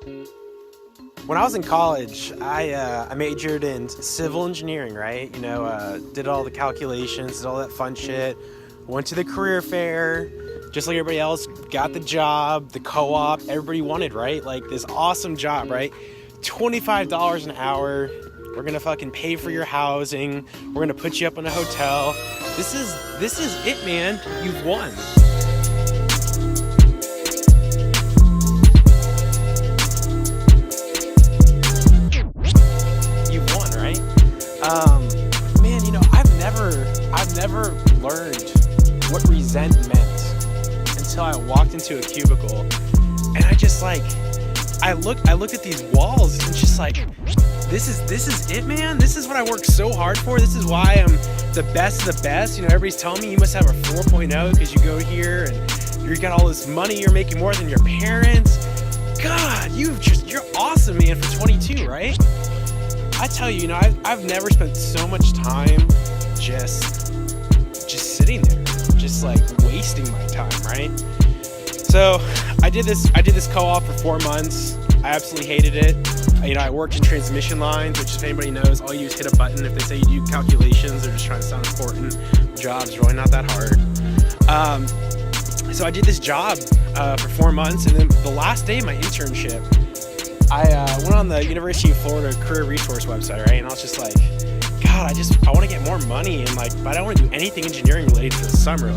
When I was in college, I majored in civil engineering, right? Did all the calculations, did all that fun shit. Went to the career fair, just like everybody else, got the job, the co-op, everybody wanted, right? Like this awesome job, right? $25 an hour. We're gonna fucking pay for your housing. We're gonna put you up in a hotel. This is it, man. You've won. Man, I've never learned what resent meant until I walked into a cubicle, and I looked at these walls and just like, this is it, man. This is what I worked so hard for. This is why I'm the best of the best. Everybody's telling me you must have a 4.0 because you go here and you got all this money. You're making more than your parents. God, you're awesome, man, for 22, right? I tell you, I've never spent so much time just sitting there, just like wasting my time, right? So I did this co-op for 4 months. I absolutely hated it. I worked in transmission lines, which if anybody knows, all you do is hit a button. If they say you do calculations, they're just trying to sound important. The job's really not that hard. So I did this job for 4 months, and then the last day of my internship, I went on the University of Florida career resource website, right? And I was just like, God, I want to get more money, and but I don't want to do anything engineering related for the summer.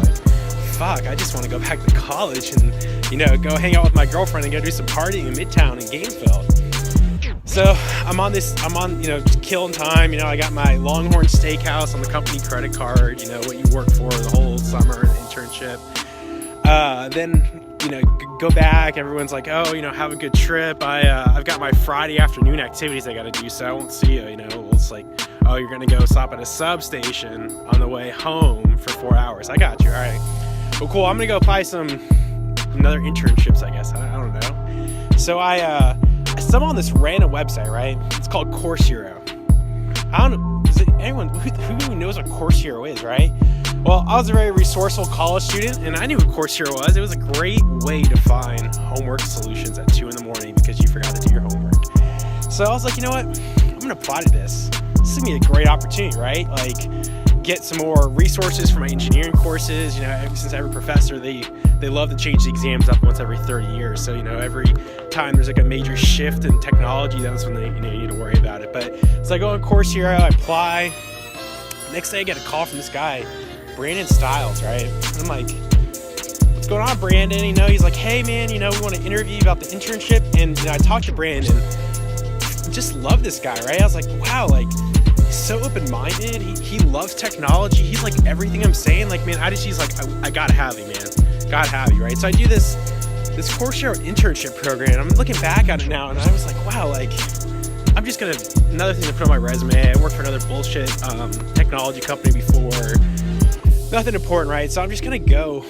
Fuck, I just want to go back to college and, go hang out with my girlfriend and go do some partying in Midtown and Gainesville. So I'm on, just killing time. I got my Longhorn Steakhouse on the company credit card, what you work for the whole summer internship. Then, go back. Everyone's like, oh, have a good trip. I've got my Friday afternoon activities I got to do, so I won't see you. It's like, oh, you're going to go stop at a substation on the way home for 4 hours. I got you. All right. Well, cool. I'm going to go apply another internships, I guess. I don't know. So I stumbled on this random website, right? It's called Course Hero. I don't know. Is it anyone who even knows what Course Hero is, right? Well, I was a very resourceful college student, and I knew what Course Hero was. It was a great way to find homework solutions at 2 a.m. because you forgot to do your homework. So I was like, you know what? I'm going to apply to this. This is going to be a great opportunity, right? Get some more resources for my engineering courses. Since every professor, they love to change the exams up once every 30 years. So, every time there's a major shift in technology, that's when they need to worry about it. But so I go on Course Hero, I apply. Next day I get a call from this guy, Brandon Stiles, right? And I'm like, what's going on, Brandon? He's like, hey man, we want to interview you about the internship. And I talked to Brandon, just love this guy, right? I was like, wow, he's so open-minded. He loves technology. He's like everything I'm saying. Man, he's like, I gotta have you, man. Gotta have you, right? So I do this Course Hero internship program. I'm looking back at it now, and I was like, wow, I'm just gonna, another thing to put on my resume. I worked for another bullshit technology company before. Nothing important, right? So I'm just gonna go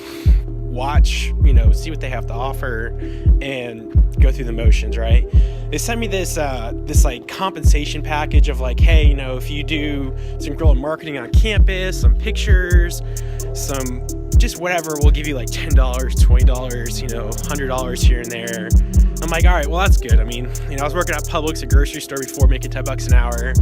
watch, see what they have to offer and go through the motions, right? They sent me this compensation package of hey, if you do some guerrilla marketing on campus, some pictures, some just whatever, we'll give you $10, $20, $100 here and there. I'm like, all right, well, that's good. I was working at Publix, a grocery store before, making $10 an hour.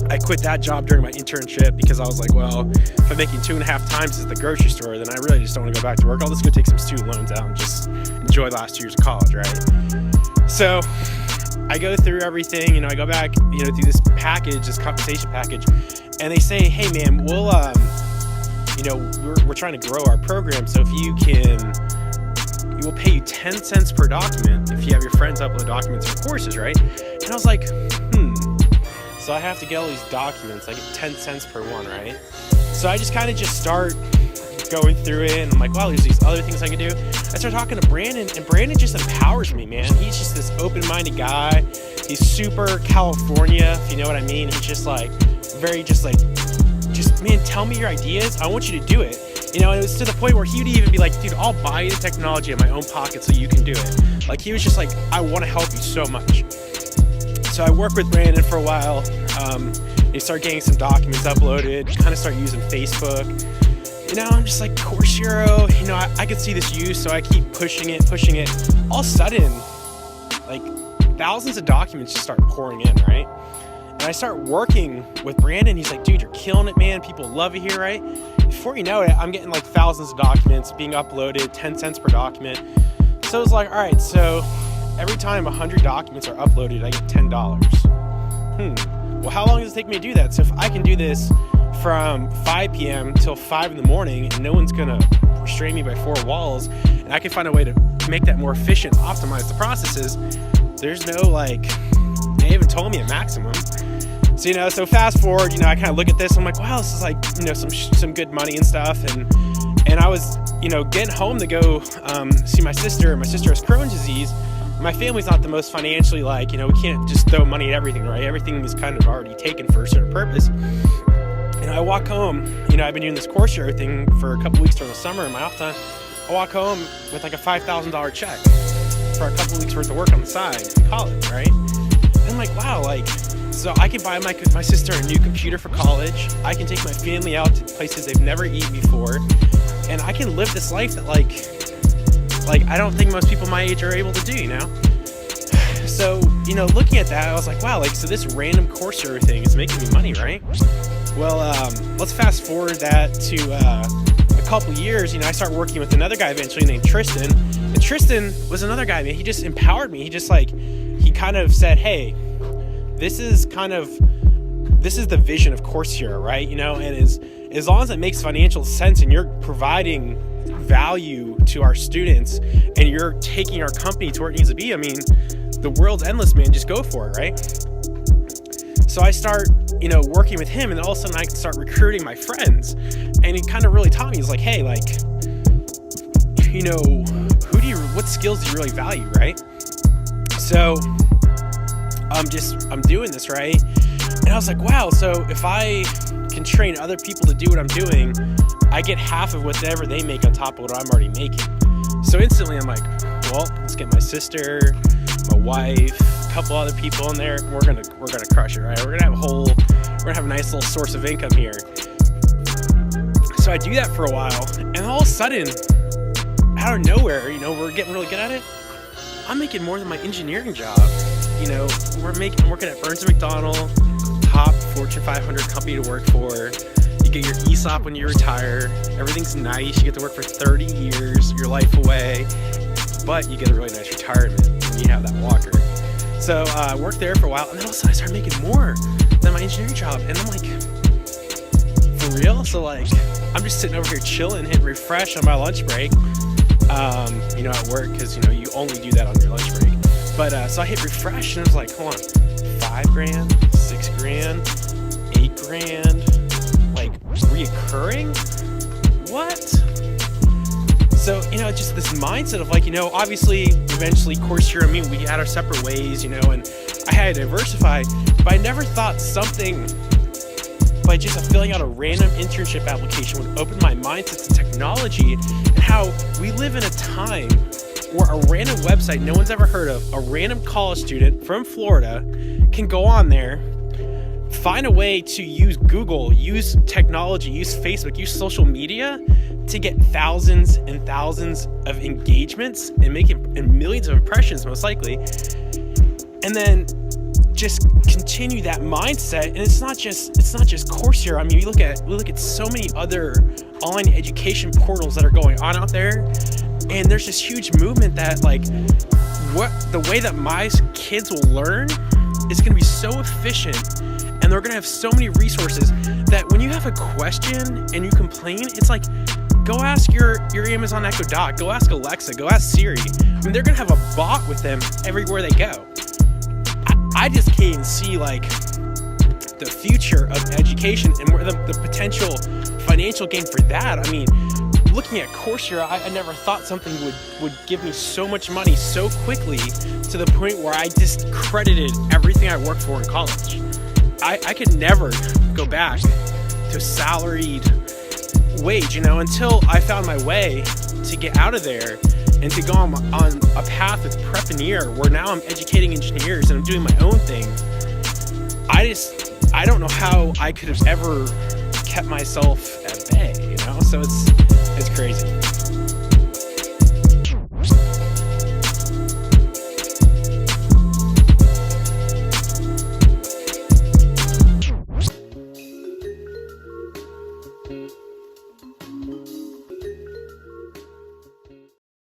I quit that job during my internship because I was like, well, if I'm making 2.5 times as the grocery store, then I really just don't want to go back to work. I'll just go take some student loans out and just enjoy the last 2 years of college, right? So I go through everything, I go back, through this package, this compensation package, and they say, hey man, we'll, we're trying to grow our program, so if you can, we will pay you 10 cents per document if you have your friends upload documents for courses, right? And I was like, so I have to get all these documents, I get 10 cents per one, right? So I just start going through it, and I'm like, wow, there's these other things I can do. I start talking to Brandon, and Brandon just empowers me, man. He's just this open-minded guy. He's super California, if you know what I mean. He's just man, tell me your ideas. I want you to do it. And it was to the point where he would even be like, dude, I'll buy you the technology in my own pocket so you can do it. He was just like, I want to help you so much. So I worked with Brandon for a while. They started getting some documents uploaded, kind of start using Facebook. I'm just like, Course Hero, I could see this use, so I keep pushing it. All of a sudden, like thousands of documents just start pouring in, right? And I start working with Brandon. He's like, dude, you're killing it, man. People love it here, right? Before you know it, I'm getting like thousands of documents being uploaded, 10 cents per document. So it's like, all right, so every time 100 documents are uploaded, I get $10. Well, how long does it take me to do that? So if I can do this from 5 p.m. till 5 in the morning and no one's gonna restrain me by 4 walls, and I can find a way to make that more efficient, optimize the processes, there's no like, they haven't told me a maximum. So, so fast forward, I kind of look at this, I'm like, wow, this is like, some good money and stuff. And I was, getting home to go see my sister. My sister has Crohn's disease. My family's not the most financially we can't just throw money at everything, right? Everything is kind of already taken for a certain purpose. And I walk home, I've been doing this course share thing for a couple weeks during the summer in my off time. I walk home with like a $5,000 check for a couple weeks worth of work on the side in college, right? And I'm like, wow, so I can buy my sister a new computer for college. I can take my family out to places they've never eaten before. And I can live this life that I don't think most people my age are able to do, So, looking at that, I was like, wow, so this random Coursera thing is making me money, right? Well, let's fast forward that to a couple years. I started working with another guy eventually named Tristan. And Tristan was another guy, man. He just empowered me. He kind of said, hey, this is the vision of Coursera, right? And as long as it makes financial sense and you're providing value to our students and you're taking our company to where it needs to be, the world's endless, man. Just go for it, right? So I start, working with him, and all of a sudden I can start recruiting my friends. And he kind of really taught me, he's like, hey, what skills do you really value, right? So I'm doing this, right? And I was like, wow, so if I can train other people to do what I'm doing, I get half of whatever they make on top of what I'm already making. So instantly I'm like, well, let's get my sister, my wife, a couple other people in there, and we're gonna crush it, right? We're gonna have a nice little source of income here. So I do that for a while, and all of a sudden, out of nowhere, we're getting really good at it. I'm making more than my engineering job. I'm working at Burns & McDonnell, top Fortune 500 company to work for. You get your ESOP when you retire. Everything's nice. You get to work for 30 years, your life away, but you get a really nice retirement when you have that walker. So I worked there for a while, and then all of a sudden I started making more than my engineering job. And I'm like, for real? So I'm just sitting over here chilling, hitting refresh on my lunch break, at work, because, you only do that on your lunch break. But so I hit refresh, and it was like, hold on, $5,000, $6,000, $8,000, reoccurring? What? So, just this mindset of obviously, eventually, Coursera, we had our separate ways, and I had to diversify, but I never thought something by just filling out a random internship application would open my mindset to technology and how we live in a time where a random website no one's ever heard of, a random college student from Florida can go on there, find a way to use Google, use technology, use Facebook, use social media to get thousands and thousands of engagements and millions of impressions, most likely, and then just continue that mindset. And it's not just Coursera. We look at so many other online education portals that are going on out there, and there's this huge movement that the way that my kids will learn is going to be so efficient, and they're going to have so many resources that when you have a question and you complain, it's like, go ask your Amazon Echo Dot, go ask Alexa, go ask Siri. They're going to have a bot with them everywhere they go. I just can't even see the future of education and where the potential financial gain for that. Looking at Coursera, I never thought something would give me so much money so quickly to the point where I discredited everything I worked for in college. I could never go back to salaried wage, until I found my way to get out of there and to go on a path with Prepineer, where now I'm educating engineers and I'm doing my own thing. I don't know how I could have ever kept myself at bay, So it's crazy.